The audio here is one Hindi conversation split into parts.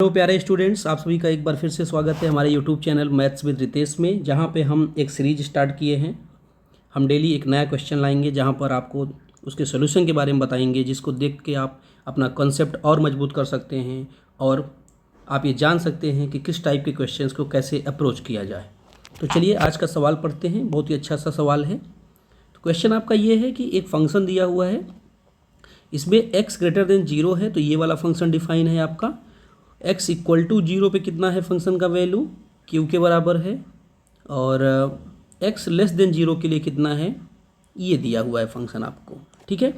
हेलो प्यारे स्टूडेंट्स, आप सभी का एक बार फिर से स्वागत है हमारे YouTube channel maths with Ritesh में, जहां पे हम एक सीरीज स्टार्ट किए हैं। हम डेली एक नया क्वेश्चन लाएंगे जहां पर आपको उसके सोल्यूशन के बारे में बताएंगे, जिसको देख के आप अपना कॉन्सेप्ट और मजबूत कर सकते हैं और आप ये जान सकते हैं कि किस टाइप के क्वेश्चंस को कैसे अप्रोच किया जाए। तो चलिए आज का सवाल पढ़ते हैं। बहुत ही अच्छा सा सवाल है। तो क्वेश्चन आपका ये है कि एक फंक्शन दिया हुआ है, इसमें x ग्रेटर देन 0 है, तो ये वाला फंक्शन डिफाइन है आपका। x इक्वल टू 0 पे कितना है फंक्शन का वैल्यू, q के बराबर है। और x लेस देन 0 के लिए कितना है, ये दिया हुआ है फंक्शन आपको। ठीक है,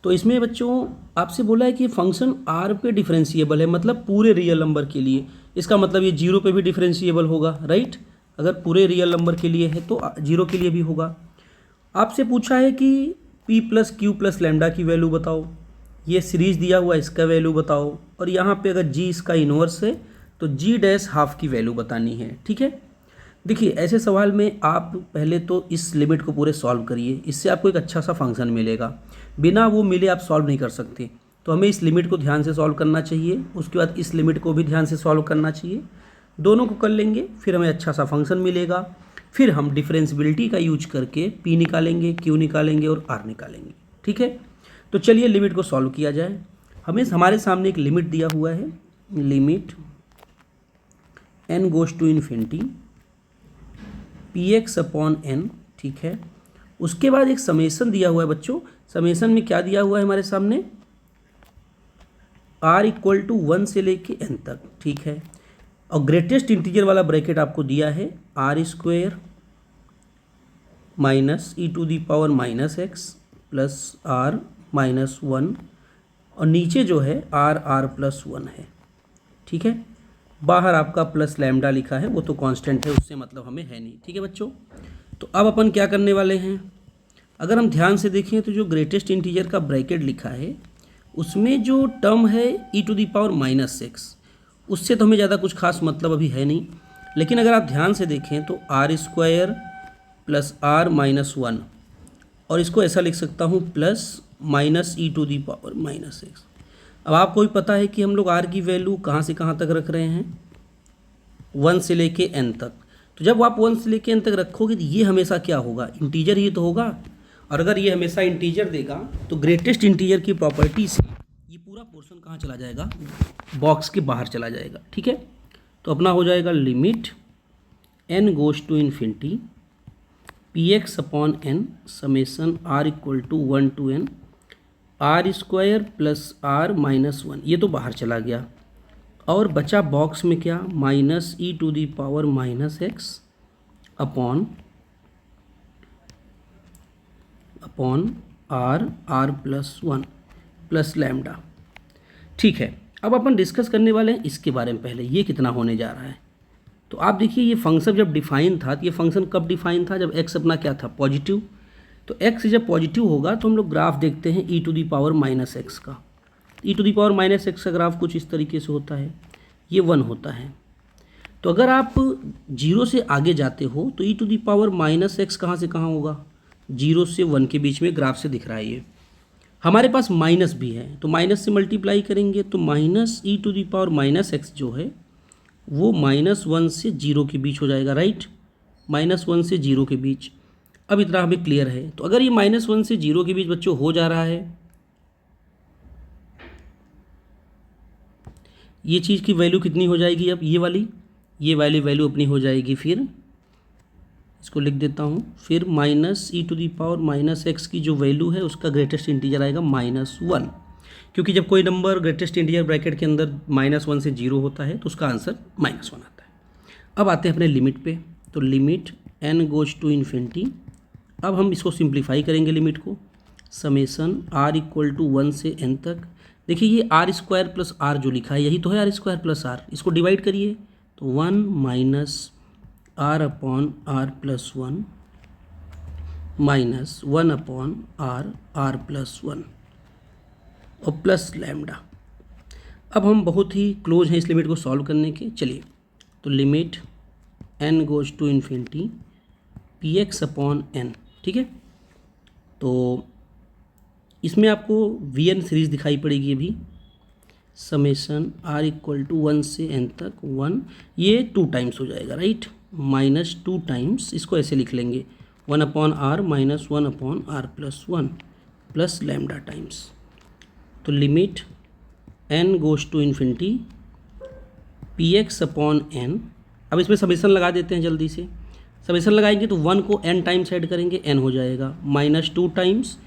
तो इसमें बच्चों आपसे बोला है कि फंक्शन r पे डिफरेंशिएबल है, मतलब पूरे रियल नंबर के लिए। इसका मतलब ये 0 पे भी डिफरेंशिएबल होगा, राइट। अगर पूरे रियल नंबर के लिए है तो 0 के लिए भी होगा। आपसे पूछा है कि p plus Q plus lambda की वैल्यू बताओ, ये सीरीज दिया हुआ है, इसका वैल्यू बताओ। और यहाँ पे अगर g इसका इन्वर्स है तो g डैश हाफ की वैल्यू बतानी है। ठीक है, देखिए ऐसे सवाल में आप पहले तो इस लिमिट को पूरे सॉल्व करिए, इससे आपको एक अच्छा सा फंक्शन मिलेगा। बिना वो मिले आप सॉल्व नहीं कर सकते, तो हमें इस लिमिट को ध्यान से सॉल्व करना चाहिए। उसके बाद इस लिमिट को भी ध्यान से सॉल्व करना चाहिए। दोनों को कर लेंगे, फिर हमें अच्छा सा फंक्शन मिलेगा। फिर हम डिफरेंशियबिलिटी का यूज करके p निकालेंगे, q निकालेंगे और r निकालेंगे। ठीक है, तो चलिए लिमिट को सॉल्व किया जाए। हमारे सामने एक लिमिट दिया हुआ है, limit n goes to infinity px upon n। ठीक है, उसके बाद एक समेसन दिया हुआ है बच्चों। समेसन में क्या दिया हुआ है हमारे सामने, r इक्वल टू 1 से लेके n तक। ठीक है, और ग्रेटेस्ट इंटीजर वाला ब्रैकेट आपको दिया है r square minus e to the power minus x plus r minus 1, और नीचे जो है r प्लस 1 है। ठीक है, बाहर आपका प्लस लैम्डा लिखा है, वो तो कांस्टेंट है, उससे मतलब हमें है नहीं। ठीक है बच्चों, तो अब अपन क्या करने वाले हैं, अगर हम ध्यान से देखें तो जो ग्रेटेस्ट इंटीजर का ब्रैकेट लिखा है उसमें जो टर्म है e to the power minus x, उससे तो हमें ज़्यादा कुछ खास मतलब अभी है नहीं। लेकिन अगर आप ध्यान से देखें तो r square plus r minus 1, और इसको ऐसा लिख सकता हूँ plus minus e to the power minus x. अब आपको भी पता है कि हम लोग आर की वैल्यू कहाँ से कहाँ तक रख रहे हैं, 1 से लेके n तक। तो जब आप 1 से लेके n तक रखोगे तो ये हमेशा क्या होगा, इंटीजर ही तो होगा। और अगर ये हमेशा इंटीजर देगा तो ग्रेटेस्ट इंटीजर की प्रॉपर्टी से ये पूरा पोर्शन कहाँ चला जाएगा, बॉक्स के बाहर चला जाएगा। ठीक है, तो अपना हो जाएगा limit n goes to infinity px upon n summation r equal to 1 to n r square plus r minus 1, ये तो बाहर चला गया। और बचा बॉक्स में क्या, minus e to the power minus x upon r plus 1 plus lambda. ठीक है, अब अपन डिस्कस करने वाले हैं इसके बारे में। पहले ये कितना होने जा रहा है, तो आप देखिए ये फंक्शन जब डिफाइन था, तो ये फंक्शन कब डिफाइन था, जब x अपना क्या था, पॉजिटिव। तो x जब पॉजिटिव होगा तो हम लोग ग्राफ देखते हैं e to the power minus x का। E to the power minus x का ग्राफ कुछ इस तरीके से होता है, ये 1 होता है। तो अगर आप 0 से आगे जाते हो तो e to the power minus x कहाँ से कहाँ होगा, 0 से 1 के बीच में ग्राफ से दिख रहा है। ये हमारे पास माइनस भी है, तो माइनस से मल्टीप्लाई करेंगे तो minus e to the power minus x जो है वो -1 से 0 के बीच हो जाएगा, राइट। -1 से 0 के बीच। अब इतना हमें क्लियर है। तो अगर ये -1 से 0 के बीच बच्चों हो जा रहा है, ये चीज़ की वैल्यू कितनी हो जाएगी, अब ये वाली, ये वाली वैल्यू अपनी हो जाएगी, फिर इसको लिख देता हूँ, फिर minus e to the power minus x की जो वैल्यू है उसका ग्रेटेस्ट इंटीजर आएगा -1, क्योंकि जब कोई नंबर ग्रेटेस्ट इंटीजर ब्रैकेट के अंदर -1 से 0 होता है तो उसका आंसर -1 आता है। अब आते हैं अपने लिमिट पे, तो limit n goes to infinity. अब हम इसको सिंप्लीफाई करेंगे लिमिट को, समेसन r इक्वल टू 1 से n तक। देखिए ये आर स्क्वायर प्लस आर जो लिखा है यही तो है आर स्क्वायर प्लस आर, इसको डिवाइड करिए तो 1 minus r upon r plus 1 minus 1 upon r plus 1 और प्लस लैम्डा। अब हम बहुत ही क्लोज हैं इस लिमिट को सॉल्व करने के। चलिए, तो limit n goes to infinity px upon n। ठीक है, तो इसमें आपको वी एन सीरीज दिखाई पड़ेगी अभी, समेशन आर इक्वल टू 1 से n तक 1, ये 2 टाइम्स हो जाएगा, राइट, माइनस 2 टाइम्स, इसको ऐसे लिख लेंगे 1 upon r minus 1 upon r plus 1 plus lambda times. तो limit n goes to infinity p x upon n. अब इसमें समेशन लगा देते हैं जल्दी से। समेशन लगाएंगे तो 1 को n टाइम्स ऐड करेंगे, n हो जाएगा, माइनस 2 टाइम्स,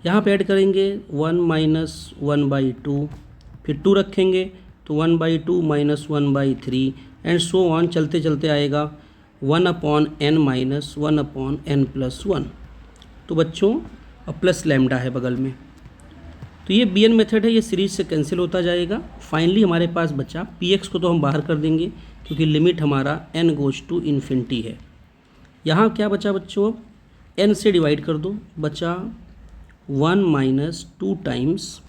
यहाँ पे ऐड करेंगे 1 माइनस 1/2, फिर 2 रखेंगे तो 1/2 माइनस 1/3 एंड सो ऑन, चलते चलते आएगा 1 upon n minus 1 upon n plus 1। तो बच्चों अब प्लस लैम्डा है बगल में, तो ये bn मेथड है, ये सीरीज से कैंसिल होता जाएगा। फाइनली हमारे पास बचा px को तो हम बाहर कर देंगे क्योंकि लिमिट हमारा n गोज टू इन्फिनिटी है। यहाँ क्या बचा बच्चों, अब n से डिवाइड कर दो, बचा 1 minus 2 times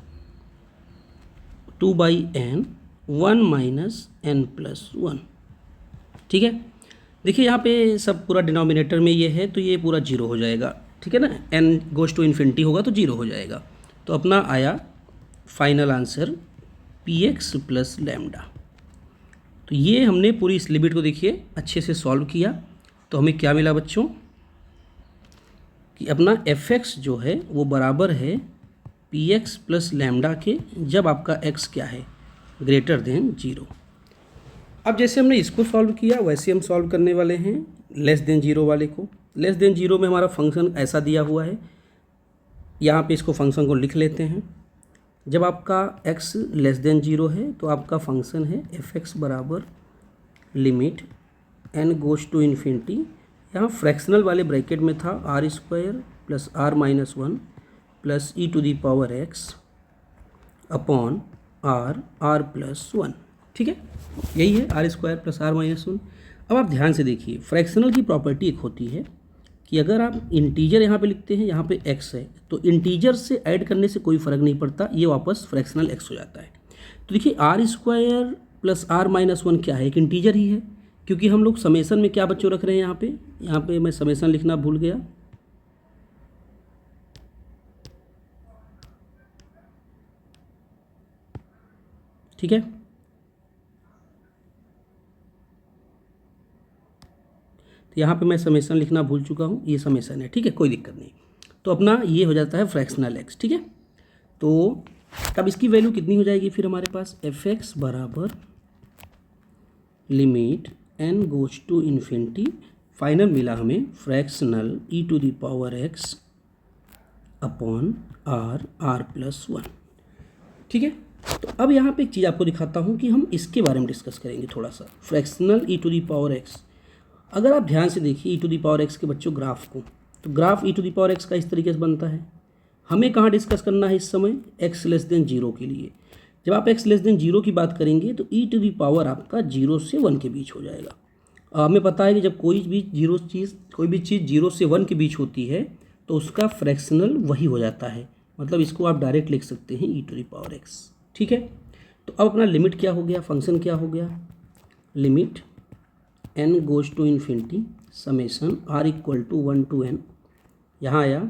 2/n 1 minus n plus 1। ठीक है, देखिए यहाँ पे सब पूरा डिनोमिनेटर में ये है तो ये पूरा जीरो हो जाएगा, ठीक है ना, n गोज टू इन्फिनिटी होगा तो जीरो हो जाएगा। तो अपना आया फाइनल आंसर px प्लस लैम्डा। तो ये हमने पूरी इस लिमिट को देखिए अच्छे से सॉल्व किया, तो हमें क्या मिला बच्चों कि अपना fx जो है वो बराबर है px प्लस लैम्डा के, जब आपका x क्या है ग्रेटर देन 0। अब जैसे हमने इसको सॉल्व किया वैसे हम सॉल्व करने वाले हैं लेस देन 0 वाले को। लेस देन 0 में हमारा फंक्शन ऐसा दिया हुआ है, यहाँ पे इसको फंक्शन को लिख लेते हैं। जब आपका x लेस देन 0 है तो आपका फंक्शन है fx बराबर limit n goes to infinity, यहाँ फ्रैक्शनल वाले ब्रैकेट में था r square plus r minus 1 plus e to the power x upon r plus 1। ठीक है, यही है r square plus r minus 1। अब आप ध्यान से देखिए, फ्रैक्शनल की प्रॉपर्टी एक होती है कि अगर आप इंटीजर यहाँ पे लिखते हैं, यहाँ पे x है, तो इंटीजर से ऐड करने से कोई फ़र्क नहीं पड़ता, ये वापस फ्रैक्शनल x हो जाता है। तो देखिए r square plus r minus 1 क्या है, एक इंटीजर ही है, क्योंकि हम लोग समेसन में क्या बच्चों रख रहे हैं, यहाँ पे मैं समेसन लिखना भूल गया। ठीक है, तो यहाँ पे मैं समेसन लिखना भूल चुका हूँ, ये समेसन है, ठीक है, कोई दिक्कत नहीं। तो अपना ये हो जाता है फ्रैक्शनल x। ठीक है, तो अब इसकी वैल्यू कितनी हो जाएगी फिर हमारे पास, fx बराबर limit n goes to infinity, final मिला हमें fractional e to the power x upon r plus 1। ठीक है, तो अब यहाँ पे एक चीज़ आपको दिखाता हूँ कि हम इसके बारे में डिस्कस करेंगे थोड़ा सा, fractional e to the power x। अगर आप ध्यान से देखिए e to the power x के बच्चों ग्राफ को, तो graph e to the power x का इस तरीके से बनता है। हमें कहाँ डिस्कस करना है इस समय, x लेस देन 0 के लिए। जब आप x लेस देन 0 की बात करेंगे तो ई टू दी पावर आपका 0 से 1 के बीच हो जाएगा। हमें पता है कि जब कोई भी चीज़ 0 से 1 के बीच होती है तो उसका फ्रैक्शनल वही हो जाता है, मतलब इसको आप डायरेक्ट लिख सकते हैं e to the power x। ठीक है, तो अब अपना लिमिट क्या हो गया, फंक्शन क्या हो गया, limit n goes to infinity summation r equal to 1 to n, यहाँ आया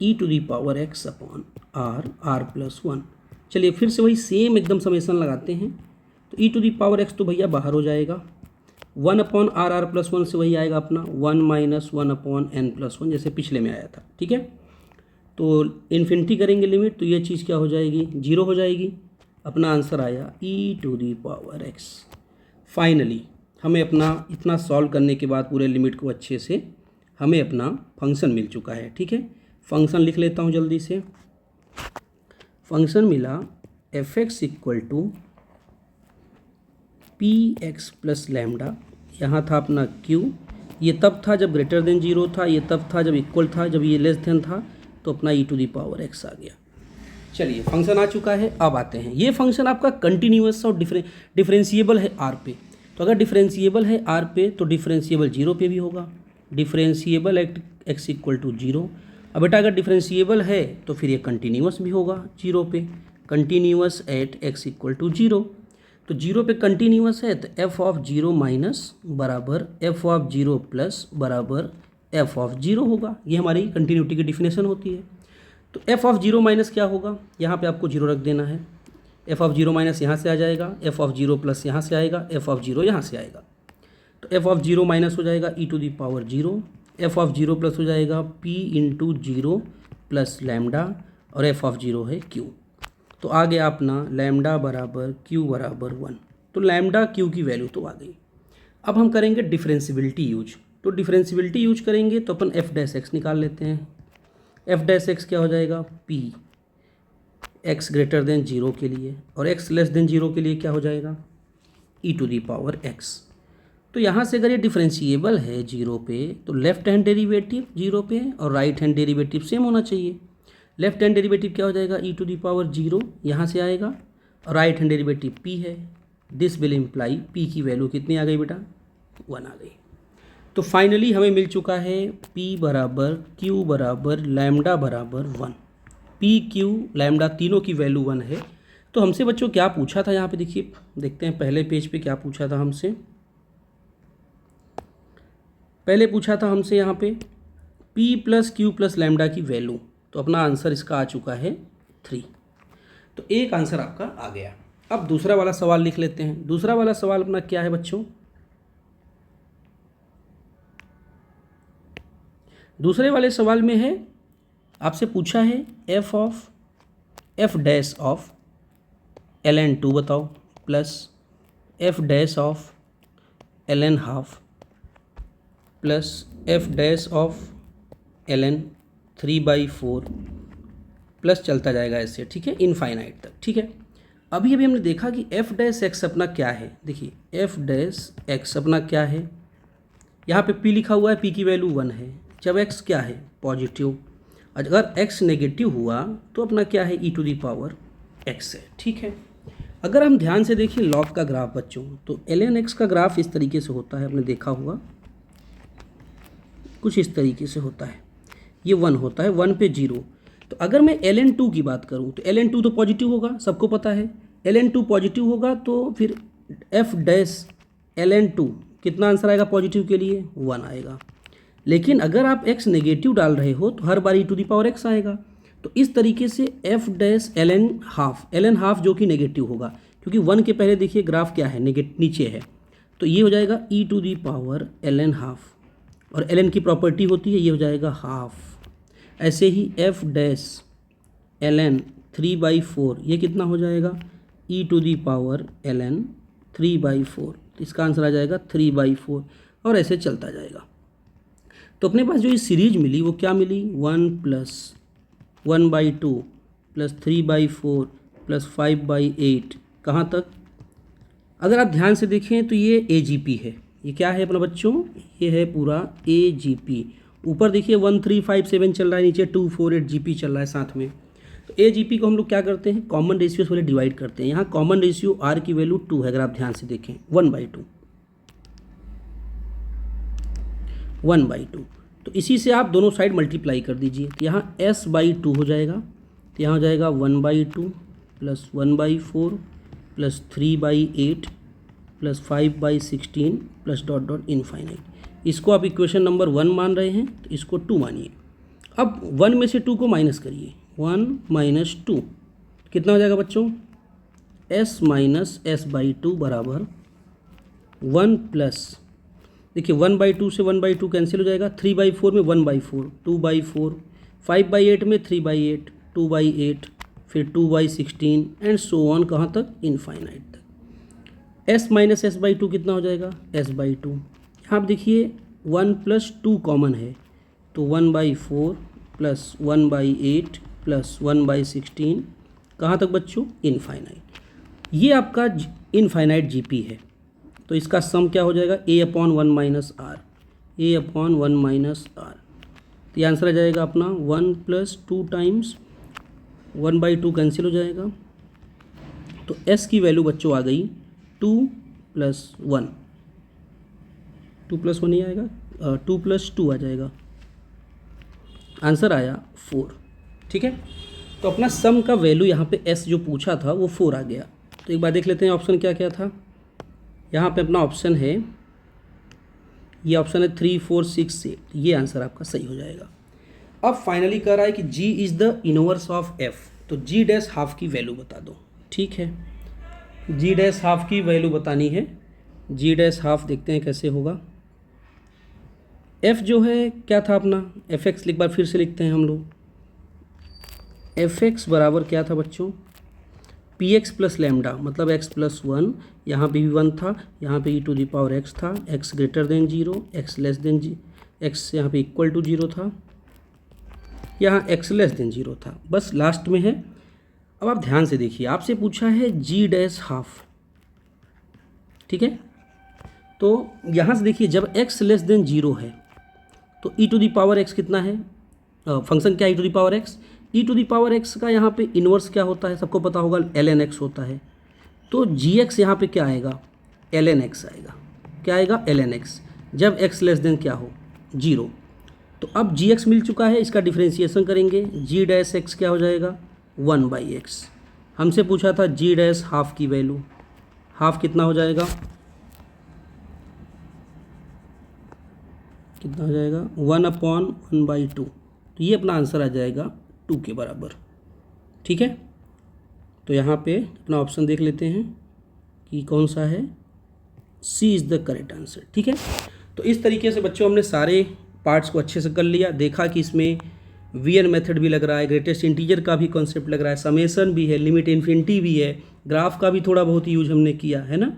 e to the power x upon r plus 1। चलिए फिर से वही सेम एकदम समेसन लगाते हैं, तो e to the power x तो भैया बाहर हो जाएगा, 1 अपॉन r प्लस 1 से वही आएगा अपना 1 माइनस 1 अपॉन n प्लस 1, जैसे पिछले में आया था। ठीक है, तो इन्फिनिटी करेंगे लिमिट तो ये चीज़ क्या हो जाएगी, 0 हो जाएगी। अपना आंसर आया e to the power x। Finally हमें अपना इतना सॉल्व करने के बाद पूरे लिमिट को अच्छे से हमें अपना फंक्शन मिल चुका है। ठीक है, फंक्शन लिख लेता हूँ जल्दी से। फंक्शन मिला fx equal to p x plus lambda, यहाँ था अपना q, ये तब था जब ग्रेटर देन 0 था, ये तब था जब इक्वल था, जब ये लेस देन था तो अपना e to the power x आ गया। चलिए फंक्शन आ चुका है, अब आते हैं, ये फंक्शन आपका कंटिन्यूअस और डिफरेंशिएबल है r पे। तो अगर डिफरेंशिएबल है r पे तो डिफरेंशिएबल 0 पे भी होगा, differentiable at x equal to 0। अब बेटा अगर डिफरेंशिएबल है तो फिर ये कंटिन्यूअस भी होगा 0 पे, continuous at x equal to 0। तो 0 पे कंटिन्यूअस है तो f ऑफ 0 माइनस बराबर f ऑफ 0 प्लस बराबर एफ ऑफ जीरो होगा। ये हमारी कंटिन्यूटी की डिफिनेशन होती है। तो एफ ऑफ जीरो माइनस क्या होगा, यहाँ पे आपको जीरो रख देना है। एफ ऑफ जीरो माइनस यहाँ से आ जाएगा, एफ ऑफ जीरो प्लस यहाँ से आएगा, एफ ऑफ जीरो यहाँ से आएगा। तो एफ ऑफ जीरो माइनस हो जाएगा e to the power zero, f of zero plus हो जाएगा p into zero plus lambda, और एफ ऑफ जीरो है क्यू। तो आ गया अपना लैम्डा बराबर क्यू बराबर 1। तो लैम्डा क्यू की वैल्यू तो आ गई। अब हम करेंगे डिफरेंशियबिलिटी यूज। तो डिफरेंशियबिलिटी यूज करेंगे तो अपन एफ डैश एक्स निकाल लेते हैं। एफ डैश एक्स क्या हो जाएगा, P x greater than zero के लिए, और एक्स लेस देन जीरो के लिए क्या हो जाएगा, e to the power x. तो यहाँ से अगर ये डिफरेंशिएबल है जीरो पे, तो लेफ्ट हैंड डेरिवेटिव जीरो पे और राइट हैंड डेरिवेटिव सेम होना चाहिए। लेफ्ट हैंड डेरिवेटिव क्या हो जाएगा, e to the power zero यहाँ से आएगा, और राइट हैंड डेरिवेटिव पी है। दिस विल इम्प्लाई पी की वैल्यू कितनी आ गई बेटा, 1 आ गई। तो फाइनली हमें मिल चुका है P बराबर Q बराबर लैम्डा बराबर 1। P Q लैम्डा तीनों की वैल्यू 1 है। तो हमसे बच्चों क्या पूछा था, यहाँ पे देखिए, देखते हैं पहले पेज पे क्या पूछा था हमसे। पहले पूछा था हमसे यहाँ पे P plus Q plus lambda की वैल्यू। तो अपना आंसर इसका आ चुका है 3। तो एक आंसर आपका आ गया। अब दूसरा वाला सवाल लिख लेते हैं। दूसरा वाला सवाल अपना क्या है बच्चों, दूसरे वाले सवाल में है, आपसे पूछा है एफ डैश ऑफ ln2 बताओ, plus F dash of ln half, plus F dash of ln 3/4, plus चलता जाएगा ऐसे, ठीक है, इनफाइनाइट तक। ठीक है, अभी हमने देखा कि एफ डैश एक्स अपना क्या है। देखिए एफ डैश एक्स अपना क्या है, यहाँ पे p लिखा हुआ है, p की वैल्यू 1 है। जब x क्या है, पॉजिटिव, अगर x नेगेटिव हुआ तो अपना क्या है, e to the power x है। ठीक है, अगर हम ध्यान से देखें लॉग का ग्राफ बच्चों, तो ln x का ग्राफ इस तरीके से होता है, आपने देखा होगा, कुछ इस तरीके से होता है। ये 1 होता है, 1 पे 0। तो अगर मैं ln2 की बात करूँ तो ln2 तो पॉजिटिव होगा, सबको पता है। ln2 पॉजिटिव होगा तो फिर एफ डैश ln2 कितना आंसर आएगा पॉजिटिव के लिए, 1 आएगा। लेकिन अगर आप x नेगेटिव डाल रहे हो तो हर बार e to the power x आएगा। तो इस तरीके से एफ डैश ln हाफ जो कि नेगेटिव होगा, क्योंकि 1 के पहले देखिए ग्राफ क्या है, नीचे है। तो ये हो जाएगा e to the power ln half, और ln की प्रॉपर्टी होती है, ये हो जाएगा हाफ। ऐसे ही एफ डैश ln 3/4, ये कितना हो जाएगा, e to the power ln 3/4। तो इसका आंसर आ जाएगा 3/4, और ऐसे चलता जाएगा। तो अपने पास जो ये सीरीज मिली वो क्या मिली, 1 प्लस 1/2 प्लस 3/4 प्लस 5/8, कहाँ तक। अगर आप ध्यान से देखें तो ये AGP है। ये क्या है अपना बच्चों, ये है पूरा AGP। ऊपर देखिए 1357 चल रहा है, नीचे 248 GP चल रहा है साथ में। तो AGP को हम लोग क्या करते हैं, कॉमन रेशियो से डिवाइड करते हैं। यहाँ कॉमन रेशियो R की वैल्यू 2 है, अगर आप ध्यान से देखें 1/2। तो इसी से आप दोनों साइड मल्टीप्लाई कर दीजिए। तो यहाँ S/2 हो जाएगा, तो यहाँ हो जाएगा 1/2 plus 1/4 plus 3/8 plus 5/16 plus dot dot infinite. इसको आप इक्वेशन नंबर 1 मान रहे हैं, तो इसको 2 मानिए। अब 1 में से 2 को माइनस करिए, 1 - 2 कितना हो जाएगा बच्चों, S - S/2 बराबर 1 प्लस, देखिए 1/2 से 1/2 कैंसिल हो जाएगा, 3/4 में 1/4, 2/4, 5/8 में 3/8, 2/8, फिर 2/16 एंड सो ऑन, कहाँ तक, इनफाइनाइट तक। S - S/2 कितना हो जाएगा, S/2। यहाँ आप देखिए 1 + 2 कॉमन है, तो 1/4 प्लस 1/8 प्लस 1/16, कहाँ तक बच्चों, इनफाइनाइट। ये आपका इनफाइनाइट GP है। तो इसका सम क्या हो जाएगा, A/1 - R, A/1 - R। तो ये आंसर आ जाएगा अपना 1 + 2 टाइम्स 1/2 कैंसिल हो जाएगा। तो S की वैल्यू बच्चों आ गई 2 + 1, 2 + 1 नहीं आएगा, 2 + 2 आ जाएगा, आंसर आया 4। ठीक है, तो अपना सम का वैल्यू यहाँ पे S जो पूछा था वो 4 आ गया। तो एक बार देख लेते हैं ऑप्शन क्या क्या था। यहाँ पे अपना ऑप्शन है ये ऑप्शन है 3, 4, 6, 8, ये आंसर आपका सही हो जाएगा। अब फाइनली कह रहा है कि g is the inverse of f, तो g डैश हाफ की वैल्यू बता दो। ठीक है, g डैश हाफ की वैल्यू बतानी है। g डैश हाफ देखते हैं कैसे होगा। f जो है क्या था अपना, fx एक बार फिर से लिखते हैं हम लोग। fx बराबर क्या था बच्चों, px प्लस लैम्डा, मतलब x प्लस 1, यहाँ पे भी 1 था, यहाँ पे e to the power x था, x greater than 0, x less than x यहाँ पे इक्वल टू 0 था, यहाँ x लेस देन 0 था, बस लास्ट में है। अब आप ध्यान से देखिए, आपसे पूछा है g डैश हाफ, ठीक है, तो यहाँ से देखिए जब x लेस देन 0 है तो e to the power x कितना है, फंक्शन क्या है e to the power x, e to the power x का यहाँ पे इन्वर्स क्या होता है, सबको पता होगा ln x होता है, तो gx यहाँ पे क्या आएगा, ln x आएगा। क्या आएगा, ln x, जब x लेस देन क्या हो 0। तो अब gx मिल चुका है, इसका डिफ्रेंशिएशन करेंगे, g डैश x क्या हो जाएगा 1/x। हमसे पूछा था g डैश हाफ की वैल्यू, हाफ कितना हो जाएगा, कितना हो जाएगा 1/1/2, तो ये अपना आंसर आ जाएगा 2 के बराबर। ठीक है, तो यहाँ पे अपना ऑप्शन देख लेते हैं कि कौन सा है, सी इज़ द करेक्ट आंसर। ठीक है, तो इस तरीके से बच्चों हमने सारे पार्ट्स को अच्छे से कर लिया, देखा कि इसमें वीएन मेथड भी लग रहा है, ग्रेटेस्ट इंटीजर का भी कॉन्सेप्ट लग रहा है, समेसन भी है, लिमिट इन्फिनिटी भी है, ग्राफ का भी थोड़ा बहुत यूज हमने किया है ना।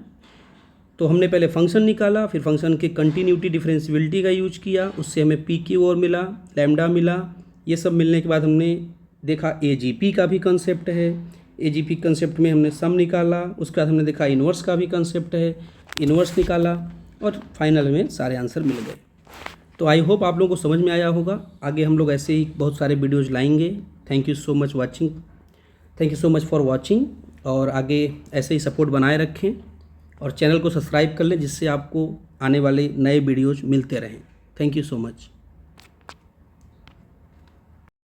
तो हमने पहले फंक्शन निकाला, फिर फंक्शन के कंटिन्यूटी डिफरेंशियबिलिटी का यूज किया, उससे हमें पी क्यू और मिला, लैम्डा मिला। ये सब मिलने के बाद हमने देखा एजीपी का भी कंसेप्ट है, एजीपी कंसेप्ट में हमने सम निकाला, उसके बाद हमने देखा इन्वर्स का भी कंसेप्ट है, इन्वर्स निकाला, और फाइनल में सारे आंसर मिल गए। तो आई होप आप लोगों को समझ में आया होगा। आगे हम लोग ऐसे ही बहुत सारे वीडियोज़ लाएंगे। Thank you so much watching, thank you so much for watching, और आगे ऐसे ही सपोर्ट बनाए रखें और चैनल को सब्सक्राइब कर लें, जिससे आपको आने वाले नए वीडियोज़ मिलते रहें। Thank you so much.